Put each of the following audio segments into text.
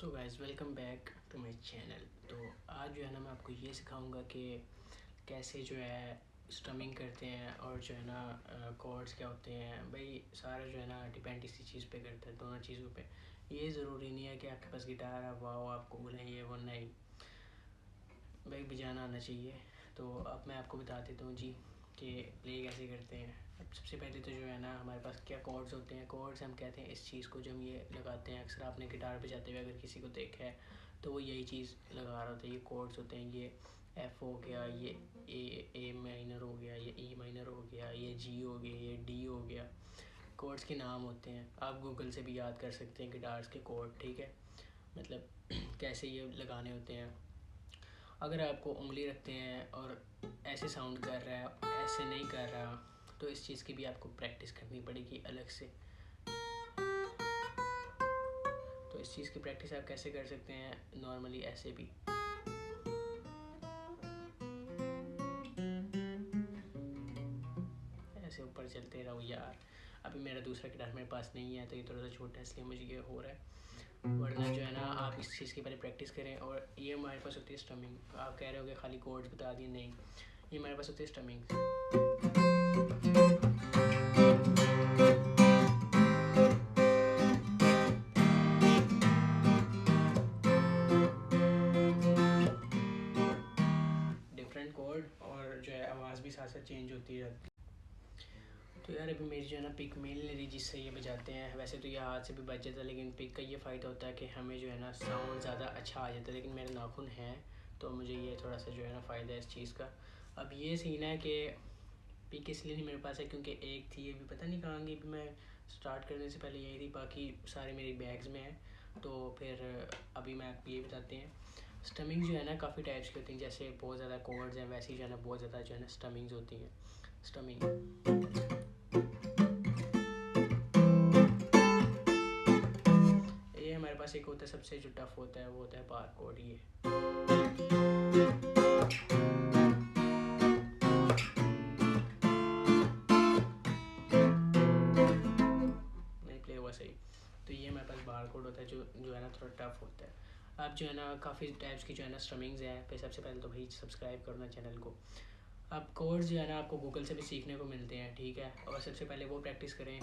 So guys welcome back to my channel. तो आज जो है ना मैं आपको ये सिखाऊंगा कि कैसे जो है स्ट्रमिंग करते हैं और जो है ना कॉर्ड्स क्या होते हैं। भाई सारा जो है ना डिपेंड इसी चीज़ पे करता है, दोनों चीज़ों पे। ये ज़रूरी नहीं है कि आपके पास गिटार है वाओ आप कूल हैं, ये वो नहीं, भाई बजाना आना चाहिए। तो अब मैं आपको बता देता हूँ जी कि प्ले कैसे करते हैं। अब सबसे पहले तो जो है ना हमारे पास क्या कॉर्ड्स होते हैं। कॉर्ड्स हम कहते हैं इस चीज़ को जब ये लगाते हैं, अक्सर आपने गिटार बजाते हुए अगर किसी को देखा है तो वो यही चीज़ लगा रहा होता है। ये कॉर्ड्स होते हैं, ये एफ़ हो गया, ये ए माइनर हो गया, ये ई माइनर हो गया, ये जी हो गया, ये डी हो गया। कॉर्ड्स के नाम होते हैं, आप गूगल से भी याद कर सकते हैं गिटार्स के कॉर्ड, ठीक है। मतलब कैसे ये लगाने होते हैं। अगर आपको उंगली रखते हैं और ऐसे साउंड कर रहा है, ऐसे नहीं कर रहा, तो इस चीज़ की भी आपको प्रैक्टिस करनी पड़ेगी अलग से। तो इस चीज़ की प्रैक्टिस आप कैसे कर सकते हैं, नॉर्मली ऐसे भी। ऐसे ऊपर चलते रहो यार। अभी मेरा दूसरा गिटार मेरे पास नहीं है तो ये थोड़ा सा छोटा है, इसलिए मुझे ये हो रहा है। वरना जो है ना आप इस चीज़ की पहले प्रैक्टिस करें। और ये हमारे पास होती है स्ट्रमिंग। आप कह रहे हो कि खाली कोड्स बता दिए, नहीं, ये हमारे पास होती है स्ट्रमिंग। डिफरेंट कोड और जो है आवाज़ भी साथ साथ चेंज होती रहती है। तो यार अभी मेरी जो है ना पिक मिल नहीं रही जिससे ये बजाते हैं। वैसे तो ये हाथ से भी बज जाता है, लेकिन पिक का ये फ़ायदा होता है कि हमें जो है ना साउंड ज़्यादा अच्छा आ जाता है। लेकिन मेरे नाखून हैं तो मुझे ये थोड़ा सा जो है ना फ़ायदा है इस चीज़ का। अब ये सीन है कि पिक इसलिए नहीं मेरे पास है क्योंकि एक थी, अभी पता नहीं कहाँ गई। मैं स्टार्ट करने से पहले यही थी, बाकी सारे मेरे बैग्स में हैं। तो फिर अभी मैं आपको ये बताते हैं। स्टमिंग जो है ना काफ़ी टाइप्स की होती हैं। जैसे बहुत ज़्यादा कोड्स हैं, वैसे ही जो है ना बहुत ज़्यादा जो है ना स्टमिंग्स होती हैं। स्टमिंग ये हमारे पास एक होता है सबसे जो टफ होता है, वो होता है बार कोड। ये नहीं प्ले हुआ सही। तो ये हमारे पास बार कोड होता है जो है ना थोड़ा टफ होता है। अब जो है ना काफ़ी टाइप्स की जो है ना स्ट्रमिंग्स हैं। फिर सबसे पहले तो भाई सब्सक्राइब करना चैनल को। अब कोड्स जो है ना आपको गूगल से भी सीखने को मिलते हैं, ठीक है। और सबसे पहले वो प्रैक्टिस करें।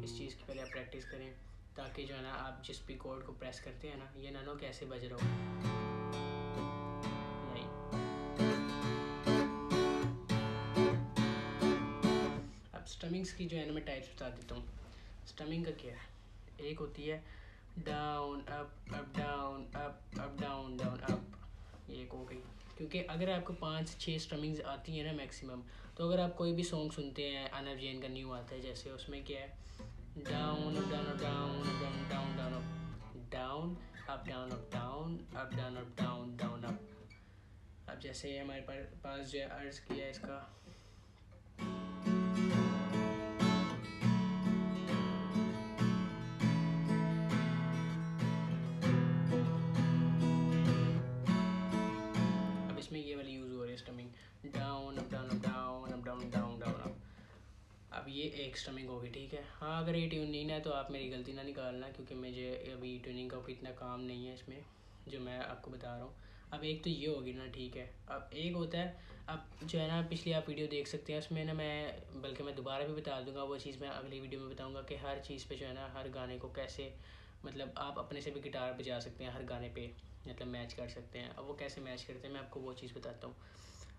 इस चीज़ की पहले आप प्रैक्टिस करें ताकि जो है ना आप जिस भी कोड को प्रेस करते हैं ना, ये ना नो कैसे बज रहा हो। नहीं, अब स्टमिंग्स की जो है ना मैं टाइप्स बता देता हूँ। स्टमिंग का क्या है, एक होती है down up down up down down up, ये एक हो गई। क्योंकि अगर आपको 5-6 स्ट्रमिंग्स आती हैं ना मैक्सिमम, तो अगर आप कोई भी सॉन्ग सुनते हैं, अनव जैन का न्यू आता है जैसे, उसमें क्या है down up down up down up down down down up down up down up down up down down up. अब जैसे हमारे पास जो है अर्ज किया है इसका, अब इसमें ये वाली यूज़ हो रही है स्टमिंग, down up down up down up down down down up. अब ये एक स्टमिंग होगी, ठीक है। हाँ अगर ये ट्यून नहीं है तो आप मेरी गलती ना निकालना, क्योंकि मुझे अभी ट्यूनिंग का इतना काम नहीं है इसमें जो मैं आपको बता रहा हूँ। अब एक तो ये होगी ना, ठीक है। अब एक होता है, अब जो है ना पिछली आप वीडियो देख सकते हैं, उसमें ना मैं दोबारा भी बता दूंगा। वो चीज़ मैं अगली वीडियो में बताऊंगा कि हर चीज़ पे जो है ना हर गाने को कैसे, मतलब आप अपने से भी गिटार बजा सकते हैं हर गाने पे, मतलब मैच कर सकते हैं। अब वो कैसे मैच करते हैं मैं आपको वो चीज़ बताता हूँ।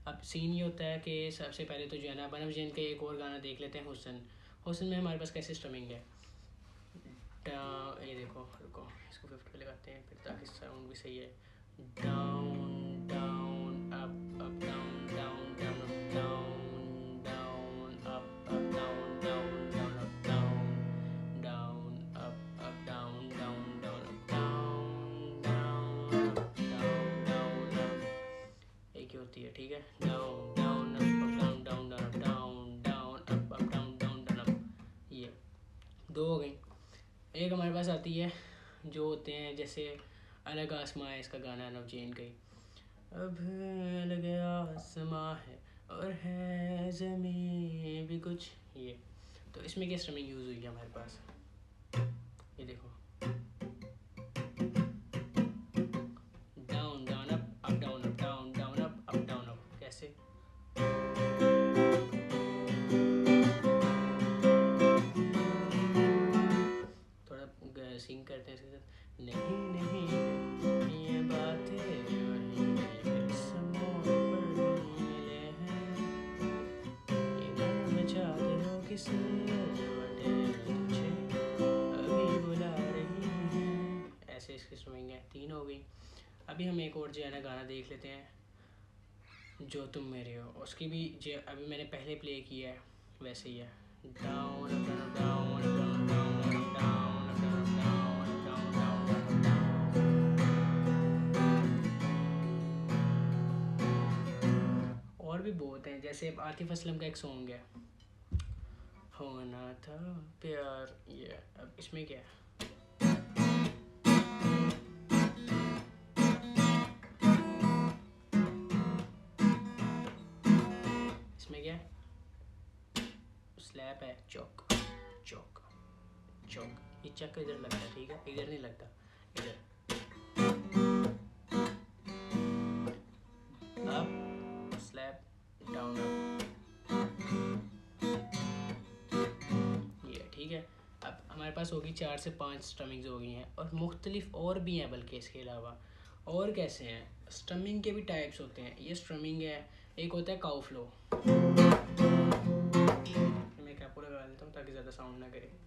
अब सीन ये होता है कि सबसे पहले तो जो है ना बनव जैन का एक और गाना देख लेते हैं, हुसन। हुसन में हमारे पास कैसे स्ट्रमिंग है, ये देखो, रुको इसको 50 पे लगाते हैं फिर ताकि साउंड भी सही है। Down down up down down down up down down up down down down up down down up down down down up down down up down down up, एक ही होती है, ठीक है। Down down up down down down up down down up down down down up, ये दो हो गई। एक हमारे पास आती है जो होते हैं जैसे अलग आसमां है, इसका गाना है नवचैन का ही, अब अलग आसमां है और है ज़मीं भी कुछ, ये तो इसमें क्या स्ट्रमिंग यूज़ हुई है हमारे पास, ये देखो, down down up down up down down up down up, कैसे? थोड़ा सिंग करते हैं इसके साथ। नहीं नहीं ये बातें वही किस मोड़ पर मिले हैं, ये नाम चाहते हो किसे बटे तुझे अभी बुला रही हैं। ऐसे इसकी स्ट्रमिंग है, 3 हो गई। अभी हम एक और जो है ना गाना देख लेते हैं, जो तुम मेरे हो। उसकी भी जो अभी मैंने पहले प्ले किया है वैसे ही है, down up down down down down down down down down down. और भी बहुत हैं, जैसे आतिफ असलम का एक सॉन्ग है, होना था प्यार, ये अब इसमें क्या है, इसमें क्या है, स्लैप है, चौक चौक चौक, ये चक इधर लगता है, ठीक है, इधर नहीं लगता, इधर अप स्लैप डाउन अप, ये ठीक है। अब हमारे पास होगी 4 से 5 स्ट्रमिंग्स हो गई हैं, और मुख्तलिफ और भी हैं, बल्कि इसके अलावा और कैसे हैं। स्ट्रमिंग के भी टाइप्स होते हैं, ये स्ट्रमिंग है, एक होता है काउ फ्लो, मैं कैपो लगा देता हूँ ताकि ज़्यादा साउंड ना करे।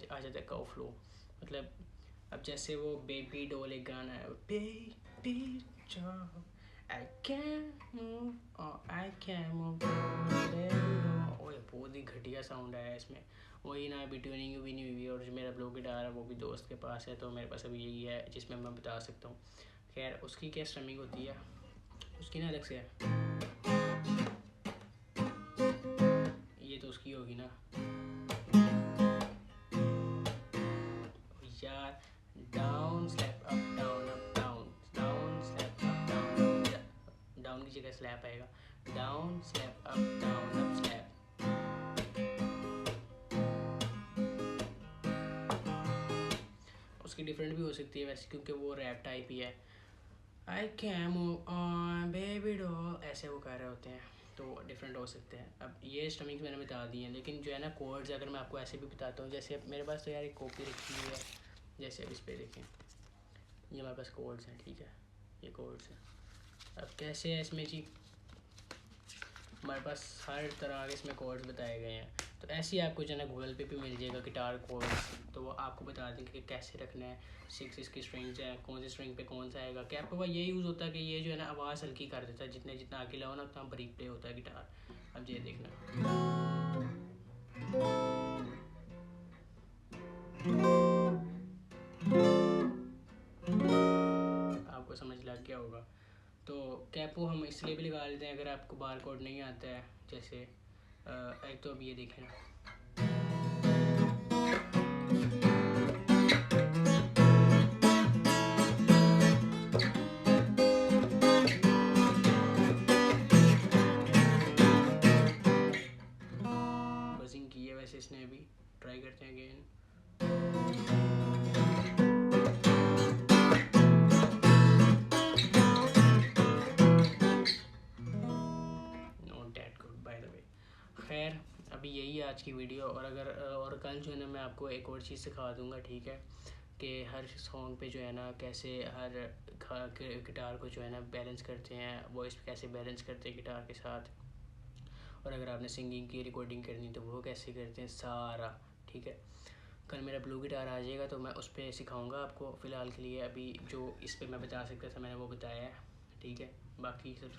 आ जाता है काउ फ्लो, मतलब अब जैसे वो बेबी डॉल एक गाना है, baby doll I can move I can move, ओए बहुत ही घटिया साउंड आया है इसमें। वही ना, अभी ट्यूनिंग भी नहीं हुई, और जो मेरा ब्लू गिटार है वो भी दोस्त के पास है, तो मेरे पास अभी यही है जिसमें मैं बता सकता हूँ। खैर उसकी क्या स्ट्रमिंग होती है, उसकी ना अलग से है, ये तो उसकी होगी ना यार, down slap up down down down slap up down, down की जगह स्लैप आएगा, down slap up down up slap. उसकी डिफरेंट भी हो सकती है वैसे, क्योंकि वो रैप टाइप ही है, I can move on baby doll, ऐसे वो कह रहे होते हैं, तो डिफरेंट हो सकते हैं। अब ये स्ट्रमिंग्स मैंने बता दी हैं, लेकिन जो है ना कोड्स, अगर मैं आपको ऐसे भी बताता हूँ, जैसे मेरे पास तो यार एक कॉपी रखी हुई है, जैसे अब इस पर देखें, ये हमारे पास कोड्स हैं, ठीक है, ये कोड्स हैं। अब कैसे है इसमें जी, हमारे पास हर तरह के इसमें कोड्स बताए गए हैं, तो ऐसे ही आपको जो है ना गूगल पे भी मिल जाएगा गिटार कोड्स, तो वो आपको बता देंगे कि कैसे रखना है, 6 इसकी स्ट्रिंग्स है, कौन सी स्ट्रिंग पे कौन सा आएगा। कैपो का ये यूज़ होता है कि ये जो है ना आवाज़ हल्की कर देता है, जितने जितना आगे लाओ ना उतना बारीक प्ले होता है गिटार। अब ये देखना, आपको समझ लग गया होगा। तो कैपो हम इसलिए भी लगा लेते हैं अगर आपको बार कोड नहीं आता है, जैसे एक तो अब ये देखें ना, बजिंग की है वैसे इसने, अभी ट्राई करते हैं again, not that good by the way. खैर अभी यही है आज की वीडियो, और अगर और कल जो है ना मैं आपको एक और चीज़ सिखा दूंगा, ठीक है, कि हर सॉन्ग पे जो है ना कैसे हर गिटार को जो है ना बैलेंस करते हैं, वॉइस कैसे बैलेंस करते हैं गिटार के साथ, और अगर आपने सिंगिंग की रिकॉर्डिंग करनी तो वो कैसे करते हैं सारा, ठीक है। कल मेरा ब्लू गिटार आ जाएगा तो मैं उस पर सिखाऊंगा आपको। फ़िलहाल के लिए अभी जो इस पर मैं बता सकता था मैंने वो बताया है, ठीक है। बाकी सब